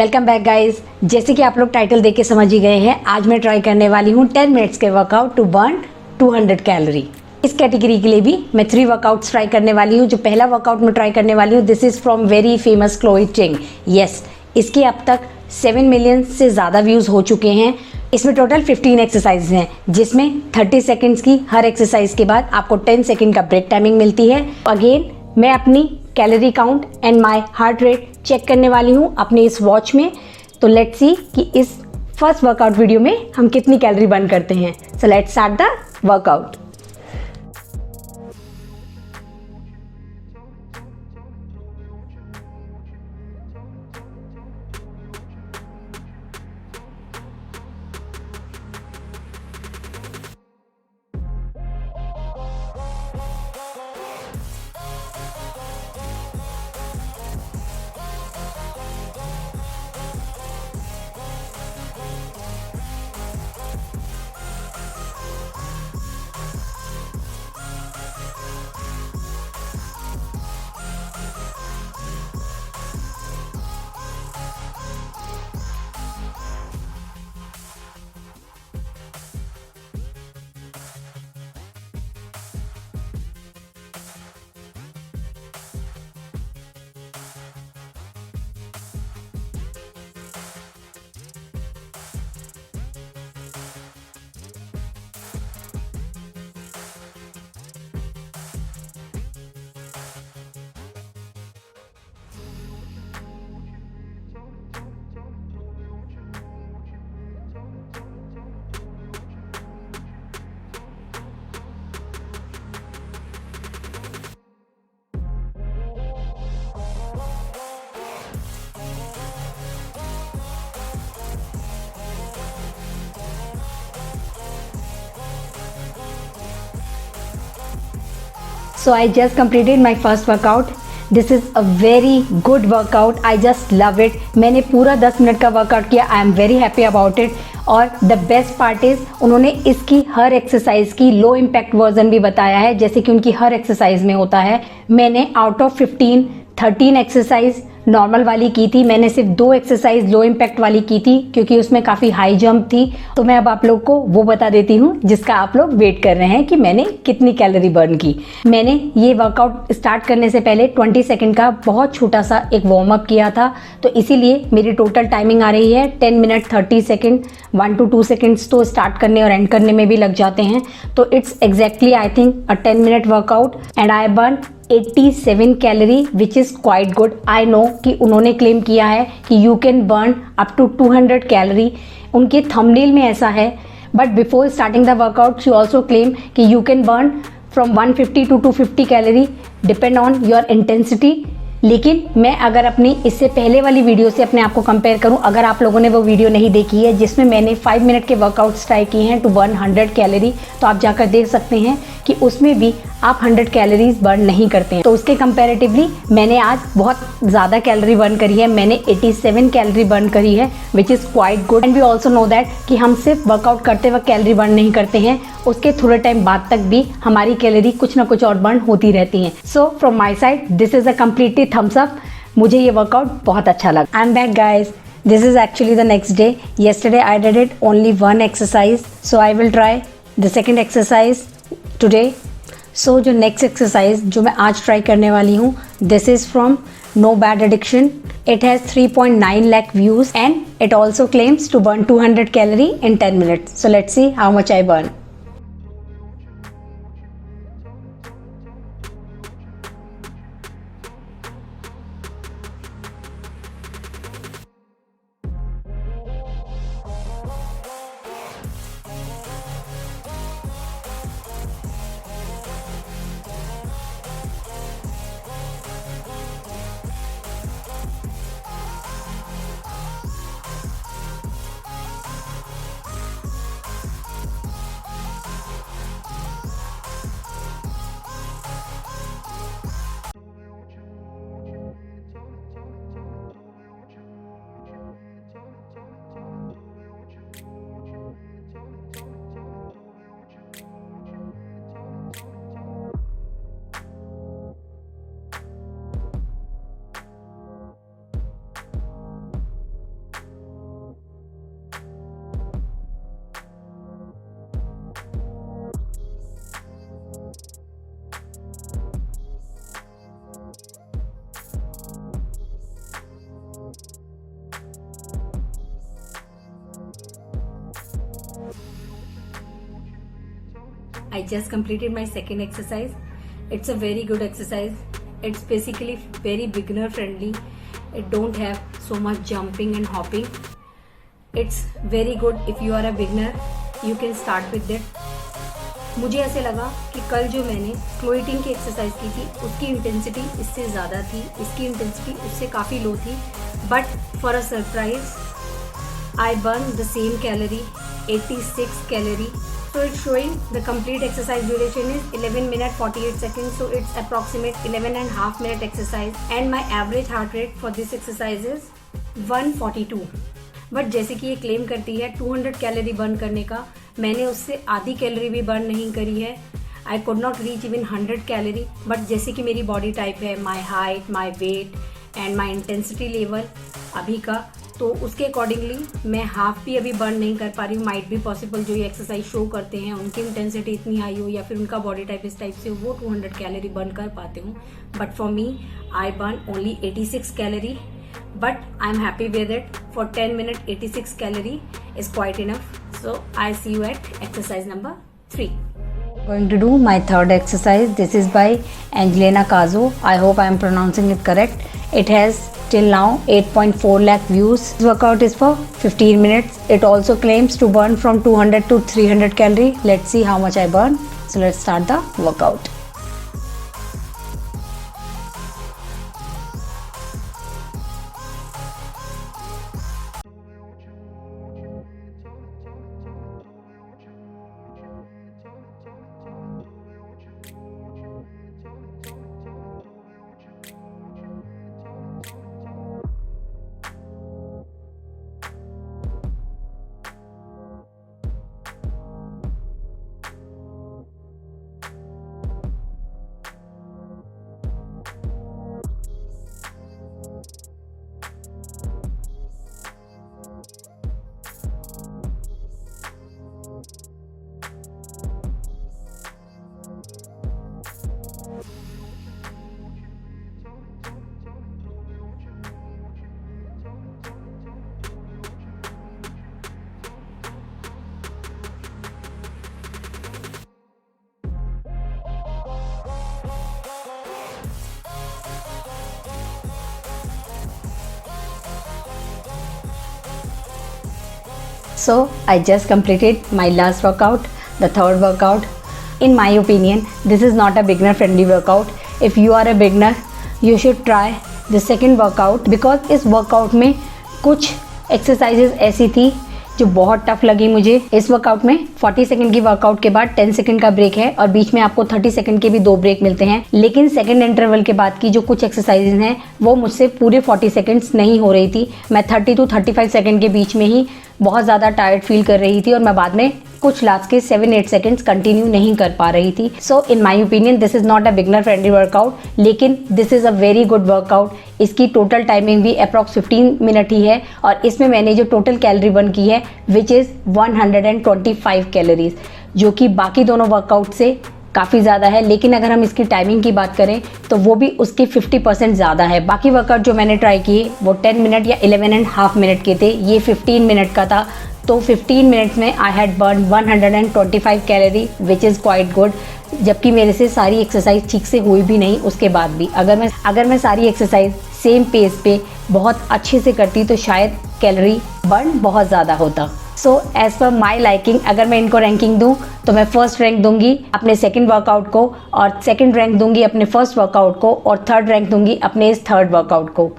Welcome back guys. जैसे कि आप लोग टाइटल देख के समझ ही गए हैं, आज मैं ट्राई करने वाली हूँ 10 मिनट्स के वर्कआउट टू बर्न 200 कैलोरी। इस कैटेगरी के लिए भी मैं 3 वर्कआउट्स ट्राई करने वाली हूँ। जो पहला वर्कआउट मैं ट्राई करने वाली हूँ, this is from very famous Chloe टिंग। यस, इसके अब तक 7 मिलियन से ज़्यादा व्यूज़ हो चुके हैं। इसमें टोटल 15 एक्सरसाइज हैं, जिसमें 30 सेकेंड्स की हर एक्सरसाइज के बाद आपको 10 सेकेंड का ब्रेक टाइमिंग मिलती है। अगेन मैं अपनी calorie count and my heart rate check करने वाली हूँ अपने इस वॉच में। तो लेट्स सी कि इस फर्स्ट वर्कआउट वीडियो में हम कितनी कैलोरी बर्न करते हैं। So let's start the workout. So I just completed my first workout. This is a very good workout. I just love it. मैंने पूरा 10 मिनट का वर्कआउट किया. I am very happy about it. और the best part is उन्होंने इसकी हर exercise की low impact version भी बताया है, जैसे कि उनकी हर एक्सरसाइज में होता है। मैंने आउट ऑफ 15 13 एक्सरसाइज नॉर्मल वाली की थी। मैंने सिर्फ 2 एक्सरसाइज लो इम्पैक्ट वाली की थी, क्योंकि उसमें काफ़ी हाई जंप थी। तो मैं अब आप लोग को वो बता देती हूँ जिसका आप लोग वेट कर रहे हैं कि मैंने कितनी कैलोरी बर्न की। मैंने ये वर्कआउट स्टार्ट करने से पहले 20 सेकेंड का बहुत छोटा सा एक वार्म अप किया था, तो इसीलिए मेरी टोटल टाइमिंग आ रही है 10 मिनट 30 सेकेंड। 1 to 2 सेकेंड्स तो स्टार्ट करने और एंड करने में भी लग जाते हैं। तो it's exactly I think a 10 minute workout and I burn 87 calorie which is quite good. I know कि उन्होंने क्लेम किया है कि you can burn up to 200 calorie, उनके थंबनेल में ऐसा है। But before starting the workout she also claim कि you can burn from 150 to 250 calorie depend on your intensity. लेकिन मैं अगर अपनी इससे पहले वाली वीडियो से अपने आप को कंपेयर करूं, अगर आप लोगों ने वो वीडियो नहीं देखी है जिसमें मैंने 5 मिनट के वर्कआउट्स ट्राई किए हैं टू बर्न 100 कैलोरी, तो आप जाकर देख सकते हैं कि उसमें भी आप 100 कैलोरीज बर्न नहीं करते हैं। तो उसके कंपैरेटिवली मैंने आज बहुत ज़्यादा कैलोरी बर्न करी है। मैंने 87 कैलोरी बर्न करी है which is quite good. And we also know that कि हम सिर्फ वर्कआउट करते वक्त कैलोरी बर्न नहीं करते हैं, उसके थोड़े टाइम बाद तक भी हमारी कैलोरी कुछ ना कुछ और बर्न होती रहती हैं। So from my side this is a completely thumbs up. मुझे ये वर्कआउट बहुत अच्छा लगा। I am back guys. This is actually the next day. Yesterday I did it only one exercise, so I will try the second exercise today. So जो next exercise जो मैं आज try करने वाली हूँ, this is from No Bad Addiction. It has 3.9 lakh views and it also claims to burn 200 calorie in 10 minutes. So let's see how much I burn. I just completed my second exercise. It's a very good exercise. It's basically very beginner friendly. It don't have so much jumping and hopping. It's very good if you are a beginner. You can start with that. मुझे ऐसे लगा कि कल जो मैंने slow eating की exercise की थी उसकी इंटेंसिटी इससे ज़्यादा थी, इसकी इंटेंसिटी उससे काफ़ी लो थी, but for a surprise I burn the same calorie, 86 calorie. So it's showing the complete exercise duration is 11 minutes 48 seconds. So it's approximate 11.5 minute exercise and my average heart rate for this exercise is 142. But जैसे कि ये claim करती है 200 calorie burn करने का, मैंने उससे आधी कैलोरी भी बर्न नहीं करी है. I could not reach even 100 calorie. But जैसे कि मेरी बॉडी टाइप है, my height, my weight and my intensity level अभी का, तो उसके अकॉर्डिंगली मैं हाफ भी अभी बर्न नहीं कर पा रही हूँ. माइट भी पॉसिबल जो ये एक्सरसाइज शो करते हैं उनकी इंटेंसिटी इतनी हाई हो या फिर उनका बॉडी टाइप इस टाइप से हो, वो 200 कैलोरी बर्न कर पाते हूँ. But for me I burn only 86 calorie. But I'm happy with it. For 10 minutes 86 calorie is quite enough. So I see you at exercise number 3. Going to do my third exercise. This is by Angelina Caso. I hope I am pronouncing it correct. It has till now 8.4 lakh views. This workout is for 15 minutes. It also claims to burn from 200 to 300 calorie. Let's see how much I burn. So let's start the workout. So I just completed my last workout, the third workout. In my opinion, this is not a beginner friendly workout. If you are a beginner, you should try the second workout because इस workout में कुछ exercises ऐसी थी जो बहुत tough लगी मुझे. इस वर्कआउट में 40 सेकंड की वर्कआउट के बाद 10 सेकंड का ब्रेक है और बीच में आपको 30 सेकंड के भी 2 ब्रेक मिलते हैं. लेकिन सेकंड इंटरवल के बाद की जो कुछ एक्सरसाइजेज हैं वो मुझसे पूरे 40 सेकंड्स नहीं हो रही थी. मैं 30 to 35 सेकंड के बीच में ही बहुत ज़्यादा टायर्ड फील कर रही थी और मैं बाद में कुछ लास्ट के 7-8 सेकंड्स कंटिन्यू नहीं कर पा रही थी. So in my opinion this is not a beginner friendly workout, लेकिन this is a very good workout. इसकी टोटल टाइमिंग भी अप्रॉक्स 15 मिनट ही है और इसमें मैंने जो टोटल कैलोरी बर्न की है विच इज़ 125 कैलोरीज, जो कि बाकी दोनों वर्कआउट से काफ़ी ज़्यादा है. लेकिन अगर हम इसकी टाइमिंग की बात करें तो वो भी उसकी 50% ज़्यादा है. बाकी वर्कआउट जो मैंने ट्राई किए वो 10 मिनट या 11.5 मिनट के थे, ये 15 मिनट का था. तो 15 मिनट्स में I had burn 125 calorie which is quite good. जबकि मेरे से सारी एक्सरसाइज ठीक से हुई भी नहीं उसके बाद भी. अगर मैं सारी एक्सरसाइज सेम पेस पे बहुत अच्छे से करती तो शायद कैलोरी बर्न बहुत ज़्यादा होता. सो एज़ पर माई लाइकिंग अगर मैं इनको रैंकिंग दूँ तो मैं फर्स्ट रैंक दूंगी अपने सेकंड वर्कआउट को और सेकंड रैंक दूंगी अपने फर्स्ट वर्कआउट को और थर्ड रैंक दूंगी अपने इस थर्ड वर्कआउट को.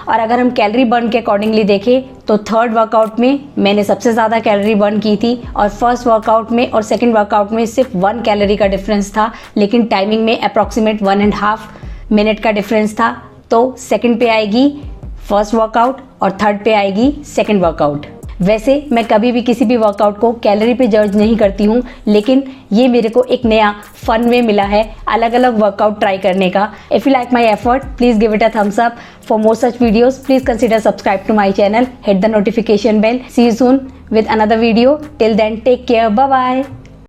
और अगर हम कैलोरी बर्न के अकॉर्डिंगली देखें तो थर्ड वर्कआउट में मैंने सबसे ज़्यादा कैलोरी बर्न की थी और फर्स्ट वर्कआउट में और सेकंड वर्कआउट में सिर्फ 1 कैलोरी का डिफरेंस था. लेकिन टाइमिंग में अप्रॉक्सीमेट 1.5 मिनट का डिफरेंस था. तो सेकंड पे आएगी फर्स्ट वर्कआउट और थर्ड पे आएगी सेकंड वर्कआउट. वैसे मैं कभी भी किसी भी वर्कआउट को कैलोरी पे जज नहीं करती हूँ, लेकिन ये मेरे को एक नया फन वे मिला है अलग अलग वर्कआउट ट्राई करने का. If you like my effort please give it a thumbs up. For more such videos please consider subscribe to my channel, hit the notification bell. See you soon with another video. Till then, take care. Bye bye.